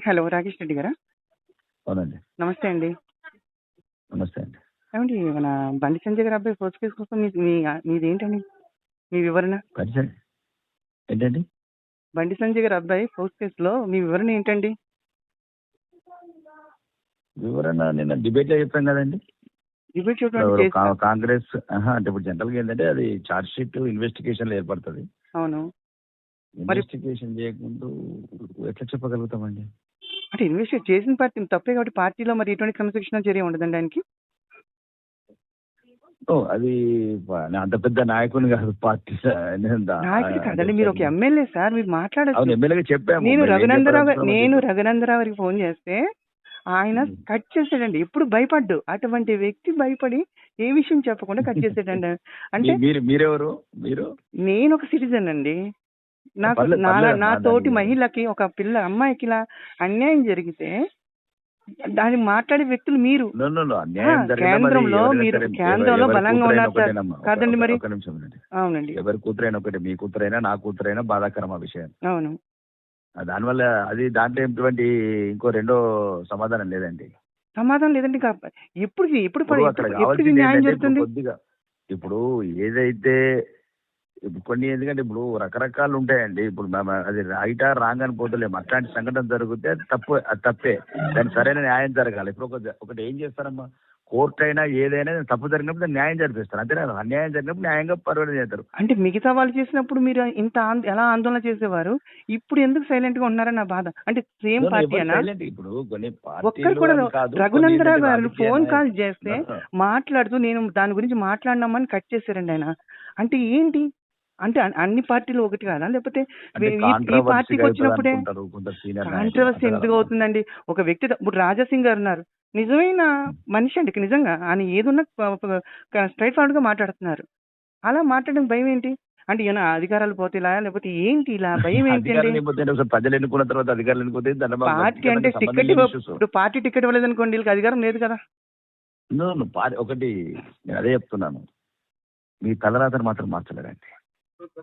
Hello Rakesh Reddy గారా? అవునండి. నమస్తే అండి. నమస్తే అండి. ఏమండి మన బండి సంజయ్ గారి అబ్బాయి ఫస్ట్ కేసు కోసం మీదేంటండి మీ వివరణ? పరిచయం ఏంటండి? బండి సంజయ్ గారి అబ్బాయి ఫస్ట్ కేసులో మీ వివరణ ఏంటండి? వివరణ నిన్న డిబేట్ లో చెప్పాం కదండి. డిబేట్ కాంగ్రెస్ అంటే ఇప్పుడు జనరల్ గా ఏంటంటే అది చార్జ్ షీట్ ఇన్వెస్టిగేషన్ లో ఏర్పడుతుంది. అవును. ఇన్వెస్టిగేషన్ చేయకుండా ఎట్లా చెప్పగలుగుతామండి? అంటే ఇన్వెస్టిగేట్ చేసిన పార్టీ తప్పే కాబట్టి పార్టీలో మరి ఎటువంటి క్రమశిక్షణ చర్య ఉండదండి ఆయనకి? అది అంత పెద్ద నాయకుని కాదు పార్టీ నాయకుడు కాదండి, మీరు ఒక ఎమ్మెల్యే సార్, మీరు మాట్లాడచ్చు. ఎమ్మెల్యేగా చెప్పాము. నేను రఘునందరావు గారికి ఫోన్ చేస్తే ఆయన కట్ చేసాడండి. ఎప్పుడు భయపడ్డు అటువంటి వ్యక్తి భయపడి ఏ విషయం చెప్పకుండా కట్ చేసాడండి. అంటే మీరెవరు? మీరు? నేను ఒక సిటిజన్ అండి. నాకు నా తోటి మహిళకి ఒక అమ్మాయికి ఇలా అన్యాయం జరిగితే దాన్ని మాట్లాడే వ్యక్తులు మీరు కేంద్రంలో బలంగా ఉన్నారు సార్ కాదండి మరి? అవునండి. ఎవరి కూతురైనా ఒకటి, మీ కూతురైనా నా కూతురైనా బాధాకరమా విషయం. అవును. దానివల్ల దాంట్లో ఎటువంటి ఇంకో రెండో సమాధానం లేదండి. సమాధానం లేదండి. ఎప్పుడు న్యాయం జరుగుతుంది? కొద్దిగా ఇప్పుడు ఏదైతే కొన్ని ఎందుకంటే ఇప్పుడు రకరకాలు ఉంటాయండి. ఇప్పుడు అది రైటా రాంగ్ అని పోతలేము. అట్లాంటి సంఘటన జరిగితే అది తప్పే. దానికి సరైన న్యాయం జరగాలి. ఇప్పుడు ఒకటి ఏం చేస్తారమ్మా, కోర్టు అయినా ఏదైనా తప్పు జరిగినప్పుడు న్యాయం జరిపిస్తారు, అంతేనా? అన్యాయం జరిగినప్పుడు న్యాయంగా పరివర్తన చేస్తారు. అంటే మిగతా వాళ్ళు చేసినప్పుడు మీరు ఎలా ఆందోళన చేసేవారు, ఇప్పుడు ఎందుకు సైలెంట్ గా ఉన్నారని నా బాధ. అంటే సేమ్ పార్టీ అనా? ఇప్పుడు కొన్ని ఒక్కరు కూడా రఘునందరావు గారు ఫోన్ కాల్ చేస్తే మాట్లాడుతూ నేను దాని గురించి మాట్లాడినామని కట్ చేశారండి ఆయన. అంటే ఏంటి? అంటే అన్ని పార్టీలు ఒకటి కాదా? లేకపోతే ఈ పార్టీకి వచ్చినప్పుడే కాంట్రవర్సీ ఎందుకు అవుతుందండి? ఒక వ్యక్తి ఇప్పుడు రాజాసింగ్ గారు ఉన్నారు, నిజమైన మనిషి అండి నిజంగా. ఆయన ఏదున్నా స్ట్రైట్ ఫార్వర్డ్ గా మాట్లాడుతున్నారు. అలా మాట్లాడడం భయం ఏంటి? అంటే ఏమైనా అధికారాలు పోతే ఇలా, లేకపోతే ఏంటి ఇలా భయం ఏంటి? ప్రజలు ఎన్నుకున్న తర్వాత అధికారులు పార్టీ అంటే టికెట్ ఇప్పుడు పార్టీ టికెట్ ఇవ్వలేదు అనుకోండి, వీళ్ళకి అధికారం లేదు కదా. ఒకటి నేను అదే చెప్తున్నాను, మీ తలరాతను మాత్రం మార్చలేరండి.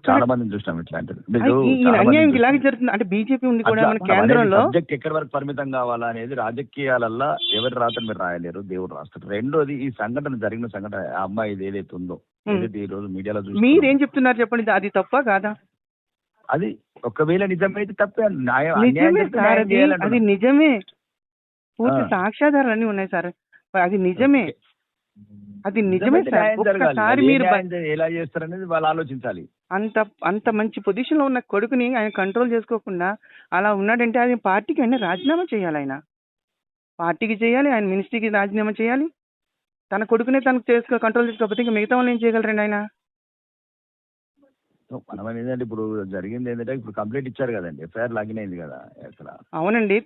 చాలా మందిని చూసినాం ఇట్లాంటిది. అంటే బీజేపీ ఉంది కూడా మన కేంద్రంలో. సబ్జెక్ట్ ఎక్కడి వరకు పరిమితం కావాలా అనేది రాజకీయాలల్లో ఎవరి రాతను మీరు రాయలేరు, దేవుడు రాస్తాడు. రెండోది, ఈ జరిగిన సంఘటన ఆ అమ్మాయి ఏదైతే ఉందో, ఏదైతే ఈ రోజు మీడియాలో చూసి మీరేం చెప్తున్నారు చెప్పండి, అది తప్ప కాదా? అది ఒకవేళ నిజమైతే తప్పే. అది నిజమే, పూర్తి సాక్ష్యాధారాలు అన్ని ఉన్నాయి సార్. అది నిజమే, అది నిజమే సార్. ఒక్కసారి మీరు ఎలా చేస్తారనేది వాళ్ళు ఆలోచించాలి. అంత మంచి పొజిషన్ లో ఉన్న కొడుకుని ఆయన కంట్రోల్ చేసుకోకుండా అలా ఉన్నాడంటే ఆయన పార్టీకి ఆయన రాజీనామా చేయాలి. ఆయన పార్టీకి చేయాలి, ఆయన మినిస్ట్రీకి రాజీనామా చేయాలి. తన కొడుకునే తనకు కంట్రోల్ చేసుకోకపోతే ఇంకా మిగతా వాళ్ళు ఏం చేయగలరండి ఆయన? మనం ఏంటంటే ఇప్పుడు జరిగింది ఏంటంటే ఇప్పుడు కంప్లైంట్ ఇచ్చారు కదండి, ఎఫ్ఐఆర్ లాగిన్ అయింది కదా అక్కడ. అవునండి,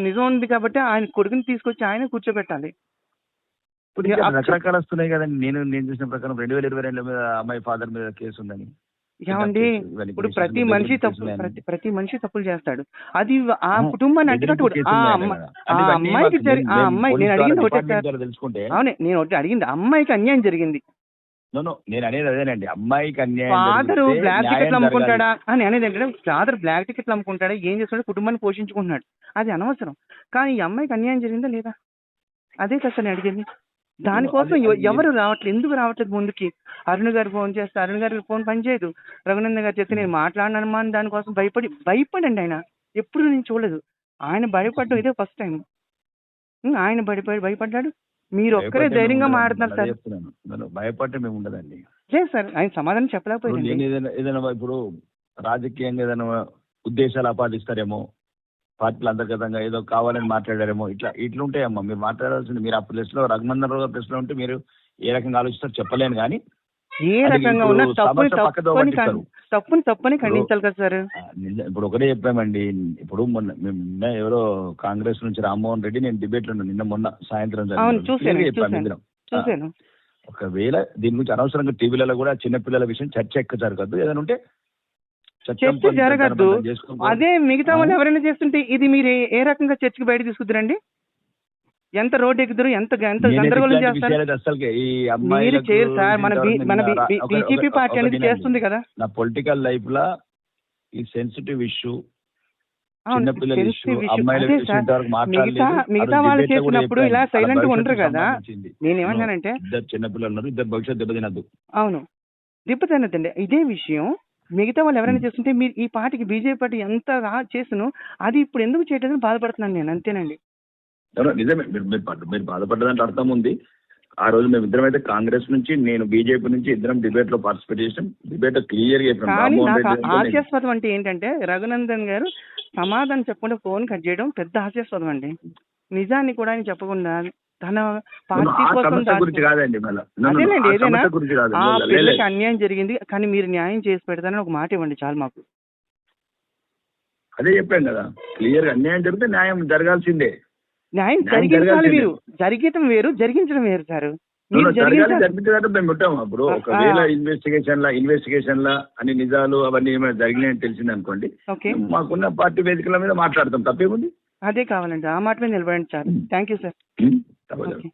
నిజం ఉంది కాబట్టి ఆయన కొడుకుని తీసుకొచ్చి ఆయన కూర్చోబెట్టాలి. రకరకాలు వస్తున్నాయి కదండి. నేను చూసిన ప్రకారం 2022 మీద అమ్మాయి ఫాదర్ మీద కేసు ఉందని. ఏమండి, ఇప్పుడు ప్రతి మనిషి తప్పులు చేస్తాడు. అది ఆ కుటుంబాన్ని అంటున్నట్టు నేను అడిగింది ఒకటే సార్. అవునే, నేను ఒకటి అడిగింది, అమ్మాయికి అన్యాయం జరిగింది. నేను అనేది అదేనండి, అమ్మాయికి అన్యాయం. ఫాదర్ బ్లాక్ టికెట్లు అమ్ముకుంటాడా అని అనేది ఏంటంటే, ఫాదర్ బ్లాక్ టికెట్లు అమ్ముకుంటాడా, ఏం చేస్తాడు, కుటుంబాన్ని పోషించుకుంటున్నాడు, అది అనవసరం. కానీ ఈ అమ్మాయికి అన్యాయం జరిగిందా లేదా, అదే కదా నేను అడిగింది. దానికోసం ఎవరు రావట్లేదు, ఎందుకు రావట్లేదు ముందుకి? అరుణ్ గారు ఫోన్ చేస్తే అరుణ్ గారి ఫోన్ పనిచేయదు, రఘునందన్ గారు చెప్తే నేను మాట్లాడినానమ్మా అని దానికోసం భయపడండి. ఆయన ఎప్పుడు నేను చూడలేదు ఆయన భయపడడం, ఇదే ఫస్ట్ టైం. ఆయన భయపడ్డాడు, మీరు ఒక్కరే ధైర్యంగా మాట్లాడుతున్నారు సార్. భయపడటం మేము ఉండదండి. లేదు సార్, ఆయన సమాధానం చెప్పలేకపోయింది. ఏదైనా ఇప్పుడు రాజకీయంగా ఏదైనా ఉద్దేశాలు ఆపాదిస్తారేమో, పార్టీలు అంతర్గతంగా ఏదో కావాలని మాట్లాడారేమో, ఇట్లా ఉంటాయమ్మా. మీరు మాట్లాడాల్సింది, మీరు ఆ ప్లేస్ లో రఘునందన్ రావు ప్లేస్ లో ఉంటే మీరు ఏ రకంగా ఆలోచిస్తారో చెప్పలేను. కానీ ఏ రకంగా ఉన్నా తప్పుని ఖండించాలి కదా సార్. ఇప్పుడు ఒకటే చెప్పామండి. ఇప్పుడు మొన్న ఎవరో కాంగ్రెస్ నుంచి రామ్మోహన్ రెడ్డి నేను డిబేట్ లో మొన్న సాయంత్రం చూసాను. ఒకవేళ దీని గురించి అనవసరంగా టీవీలలో కూడా చిన్నపిల్లల విషయం చర్చ ఎక్కువ జరగద్దు, ఏదైనా ఉంటే చర్చ జరగద్దు. అదే మిగతా వాళ్ళు ఎవరైనా చేస్తుంటే ఇది మీరు ఏ రకంగా చర్చకి బయట తీసుకుద్దురండి? ఎంత రోడ్ ఎక్కుతారు, ఎంత గందరగోళం చేస్తారు. మీరు చేయరు సార్, మన బీజేపీ పార్టీ అనేది చేస్తుంది కదా. నా పొలిటికల్ లైఫ్ లా ఈ సెన్సిటివ్ ఇష్యూ అవును, చిన్నపిల్లల తెలిసే ఇష్యూ, విషయం అమ్మాయిల అదే విషయం సార్. ఇంతవరకు మిగతా మాట్లాడలేదు. మిగతా అది వాళ్ళు debate లో కూడా చేసినప్పుడు ఇలా చెప్పాను. వాళ్ళ సైలెంట్ గా ఉండరు భవిష్యత్తుకు కదా. సంబంధించింది. నేనేమన్నానంటే ఇద్దరు చిన్నపిల్లలు ఉన్నారు, ఇద్దరు భవిష్యత్తు దెబ్బతినద్దు. అవును, దెబ్బతినదండి. ఇదే విషయం మిగతా వాళ్ళు ఎవరైనా చేస్తుంటే మీరు ఈ పార్టీకి బీజేపీ పార్టీ ఎంత చేస్తును అది ఇప్పుడు ఎందుకు చేయట్లేదని బాధపడుతున్నాను నేను, అంతేనండి. నిజమే, మీరు బాధపడ్డదంటే అర్థం ఉంది. ఆ రోజు మేము ఇద్దరం అయితే కాంగ్రెస్ నుంచి, నేను బీజేపీ నుంచి ఇద్దరం డిబేట్ లో పార్టిసిపేట్ చేసాం. డిబేట్ క్లియర్ గా చెప్పాం. కానీ రామ్మోహన్ నాకు రెడ్డి అంటే నేను- హాస్యాస్పదం అంటే ఏంటంటే రఘునందన్ గారు సమాధానం చెప్పకుండా ఫోన్ కట్ చేయడం పెద్ద హాస్యాస్పదం అండి. నిజాన్ని కూడా ఆయన చెప్పకుండా తన పార్టీ ఆ కోసం సమస్య గురించి కాదండి, మళ్ళీ అదేనండి, ఆ ఏదైనా సమస్య గురించి కాదు. ఆ లే, లే. పిల్లకి అన్యాయం జరిగింది కానీ మీరు న్యాయం చేసి పెడతానని ఒక మాట ఇవ్వండి చాలు మాకు. అదే చెప్పాం కదా, క్లియర్ గా అన్యాయం జరిగితే న్యాయం జరగాల్సిందే. న్యాయం న్యాయం జరిగించాలి. జరగాల్సిందే. మీరు జరిగటం వేరు, జరిగించడం వేరు సార్. మీరు జరగాలి, జరిపించేదంటే మేము ఉంటాం. అప్పుడు ఒకవేళ ఇన్వెస్టిగేషన్ లా అన్ని నిజాలు అవన్నీ ఏమైనా జరిగినాయని తెలిసింది అనుకోండి, ఓకే, మాకున్న పార్టీ వేదికల మీద మాట్లాడతాం, తప్పేముంది. అదే కావాలండి, ఆ మాట మీద నిలబడండి సార్. Thank you sir. తప్పదు. ఓకే.